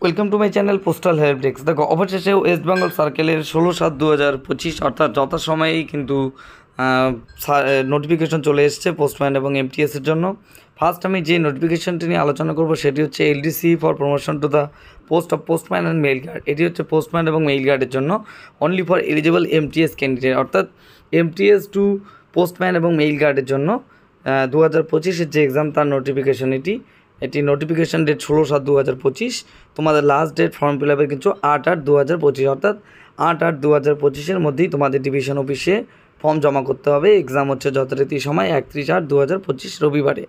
Welcome to my channel postal help desk. দেখো, অবশেষে West Bengal সার্কেলের 16/7/2025 অর্থাৎ যথাসময়েই কিন্তু নোটিফিকেশন চলে এসছে পোস্টম্যান এবং এমটিএসের জন্য। ফার্স্ট আমি যে নোটিফিকেশনটি নিয়ে আলোচনা করব সেটি হচ্ছে LDC for promotion to the post of postman and mail guard. এটি হচ্ছে পোস্টম্যান এবং মেইল গার্ডের জন্য only for eligible MTS candidate, অর্থাৎ এমটিএস টু পোস্টম্যান এবং মেইল গার্ডের জন্য 2025-এর যে এক্সাম তার নোটিফিকেশন এটি নোটিফিকেশান ডেট 16/7/2025। তোমাদের লাস্ট ডেট ফর্ম ফিল আপের কিন্তু 8/8/2025, অর্থাৎ 8/8/2025-এর মধ্যেই তোমাদের ডিভিশন অফিসে ফর্ম জমা করতে হবে। এক্সাম হচ্ছে যথারীতি সময় 31/8/2025 রবিবারে।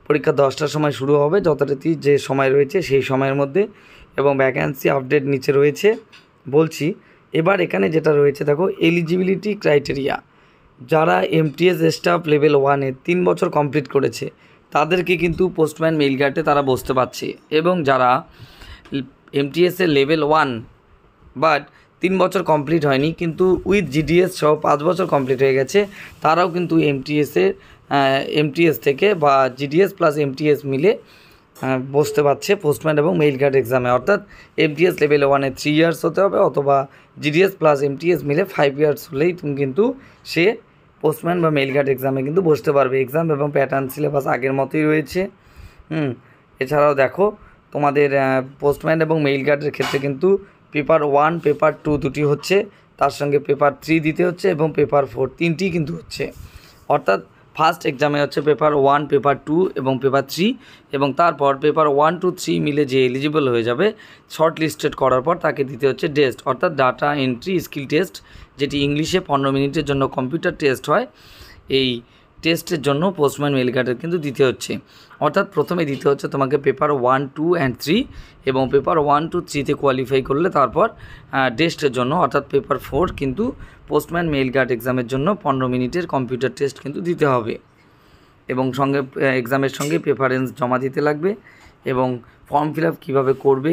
পরীক্ষা 10টার সময় শুরু হবে, যথারীতি যে সময় রয়েছে সেই সময়ের মধ্যে, এবং ভ্যাকেন্সি আপডেট নিচে রয়েছে বলছি। এবার এখানে যেটা রয়েছে দেখো, এলিজিবিলিটি ক্রাইটেরিয়া। যারা এমটিএস স্টাফ লেভেল 1-এ 3 বছর কমপ্লিট করেছে তাদেরকে কিন্তু পোস্টম্যান মেইল গার্ডে তারা বসতে পারছে, এবং যারা এমটিএসের লেভেল 1 বাট 3 বছর কমপ্লিট হয়নি কিন্তু উইথ জিডিএস সহ 5 বছর কমপ্লিট হয়ে গেছে, তারাও কিন্তু এমটিএস থেকে বা জিডিএস প্লাস এমটিএস মিলে বসতে পারছে পোস্টম্যান এবং মেইল গার্ড এক্সামে। অর্থাৎ এমটিএস লেভেল 1-এ 3 ইয়ার্স হতে হবে, অথবা জিডিএস প্লাস এমটিএস মিলে 5 ইয়ার্স হলেই তুমি কিন্তু সে পোস্টম্যান বা মেইল গার্ড এক্সামে কিন্তু বসতে পারবে। এক্সাম এবং প্যাটার্ন সিলেবাস আগের মতোই রয়েছে। এছাড়াও দেখো, তোমাদের পোস্টম্যান এবং মেইল গার্ডের ক্ষেত্রে কিন্তু পেপার 1 পেপার 2 দুটি হচ্ছে, তার সঙ্গে পেপার 3 দিতে হচ্ছে, এবং পেপার 4 তিনটি কিন্তু হচ্ছে। অর্থাৎ ফার্স্ট এক্সামে হচ্ছে পেপার 1 পেপার 2 এবং পেপার 3, এবং তারপর পেপার 1 2 3 মিলে যে এলিজিবল হয়ে যাবে শর্ট লিস্টেড করার পর তাকে দিতে হচ্ছে টেস্ট, অর্থাৎ ডাটা এন্ট্রি স্কিল টেস্ট, যেটি ইংলিশে 15 মিনিটের জন্য কম্পিউটার টেস্ট হয়। এই টেস্টের জন্য পোস্টম্যান মেইল গার্ডের কিন্তু দিতে হচ্ছে। অর্থাৎ প্রথমে দিতে হচ্ছে তোমাকে পেপার 1 2 and 3, এবং পেপার 1 2 3-তে কোয়ালিফাই করলে তারপর টেস্টের জন্য অর্থাৎ পেপার 4 কিন্তু পোস্টম্যান মেইল গার্ড এক্সামের জন্য 15 মিনিটের কম্পিউটার টেস্ট কিন্তু দিতে হবে, এবং সঙ্গে এক্সামের সঙ্গে প্রেফারেন্স জমা দিতে লাগবে, এবং ফর্ম ফিল আপ কীভাবে করবে,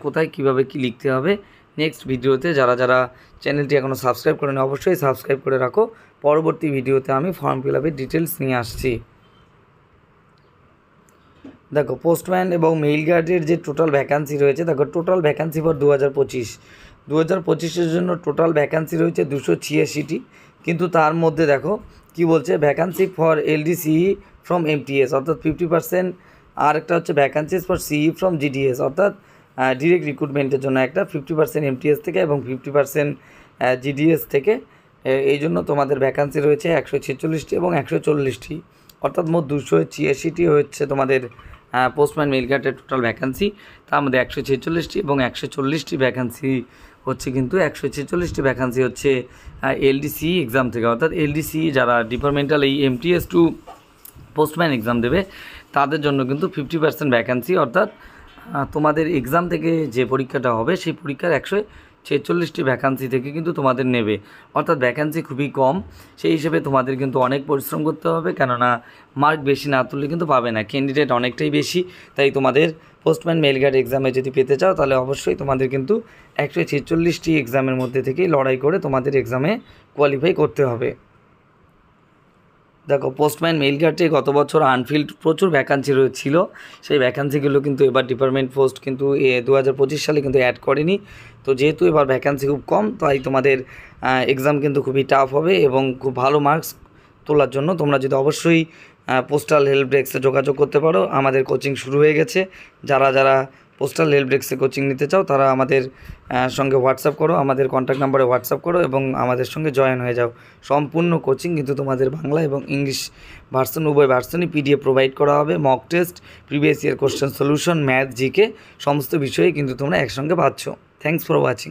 কোথায় কীভাবে কী লিখতে হবে নেক্সট ভিডিওতে যারা যারা চ্যানেলটি এখনও সাবস্ক্রাইব করেনি অবশ্যই সাবস্ক্রাইব করে রাখো। পরবর্তী ভিডিওতে আমি ফর্ম ফিল আপের ডিটেলস নিয়ে আসছি। দেখো, পোস্টম্যান এবং মেইল গার্ডের যে টোটাল ভ্যাকান্সি রয়েছে, দেখো টোটাল ভ্যাকান্সি ফর 2025-এর জন্য টোটাল ভ্যাকান্সি রয়েছে 286টি, কিন্তু তার মধ্যে দেখো কি বলছে, ভ্যাকান্সি ফর এলডিসিই ফ্রম এমটিএস অর্থাৎ 50%, আর একটা হচ্ছে ভ্যাকান্সিজ ফর সিই ফ্রম জিডিএস অর্থাৎ ডিরেক্ট রিক্রুটমেন্টের জন্য একটা 50% এমটিএস থেকে এবং 50% জিডিএস থেকে। এই জন্য তোমাদের ভ্যাকান্সি রয়েছে 146টি এবং 140টি, অর্থাৎ মোট 286টি হচ্ছে তোমাদের পোস্টম্যান মেইল গার্ডের টোটাল ভ্যাকান্সি। তার মধ্যে 146টি এবং 140টি ভ্যাকান্সি হচ্ছে কিন্তু 146টি ভ্যাকান্সি হচ্ছে এলডিসি এক্সাম থেকে, অর্থাৎ এলডিসি যারা ডিপার্টমেন্টাল এই এমটিএস টু পোস্টম্যান এক্সাম দেবে তাদের জন্য কিন্তু 50% ভ্যাকান্সি, অর্থাৎ তোমাদের এক্সাম থেকে যে পরীক্ষাটা হবে সেই পরীক্ষার 146টি ভ্যাকান্সি থেকে কিন্তু তোমাদের নেবে, অর্থাৎ ভ্যাকান্সি খুবই কম। সেই হিসেবে তোমাদের কিন্তু অনেক পরিশ্রম করতে হবে, কেননা মার্ক বেশি না তুললে কিন্তু পাবে না, ক্যান্ডিডেট অনেকটাই বেশি। তাই তোমাদের পোস্টম্যান মেইল গার্ড এক্সামে যদি পেতে চাও তাহলে অবশ্যই তোমাদের কিন্তু 146টি এক্সামের মধ্যে থেকেই লড়াই করে তোমাদের এক্সামে কোয়ালিফাই করতে হবে। দেখো, পোস্টম্যান মেইল গার্ডে গত বছর আনফিল্ড প্রচুর ভ্যাকান্সি রয়েছিল, সেই ভ্যাকান্সিগুলো কিন্তু এবার ডিপার্টমেন্ট পোস্ট কিন্তু 2025 সালে কিন্তু অ্যাড করেনি। তো যেহেতু এবার ভ্যাকান্সি খুব কম, তাই তোমাদের এক্সাম কিন্তু খুবই টাফ হবে, এবং খুব ভালো মার্কস তোলার জন্য তোমরা যদি অবশ্যই পোস্টাল হেল্প ডেস্কে যোগাযোগ করতে পারো। আমাদের কোচিং শুরু হয়ে গেছে, যারা যারা পোস্টাল হেল্প ডেস্কে কোচিং নিতে চাও তারা আমাদের সঙ্গে হোয়াটসঅ্যাপ করো, আমাদের কন্ট্যাক্ট নাম্বারে হোয়াটসঅ্যাপ করো এবং আমাদের সঙ্গে জয়েন হয়ে যাও। সম্পূর্ণ কোচিং কিন্তু তোমাদের বাংলা এবং ইংলিশ ভার্সন উভয় ভার্সনই পিডিএফ প্রোভাইড করা হবে। Mock test, previous year question solution, math, GK সমস্ত বিষয়ে কিন্তু তোমরা একসঙ্গে পাচ্ছ। Thanks for watching.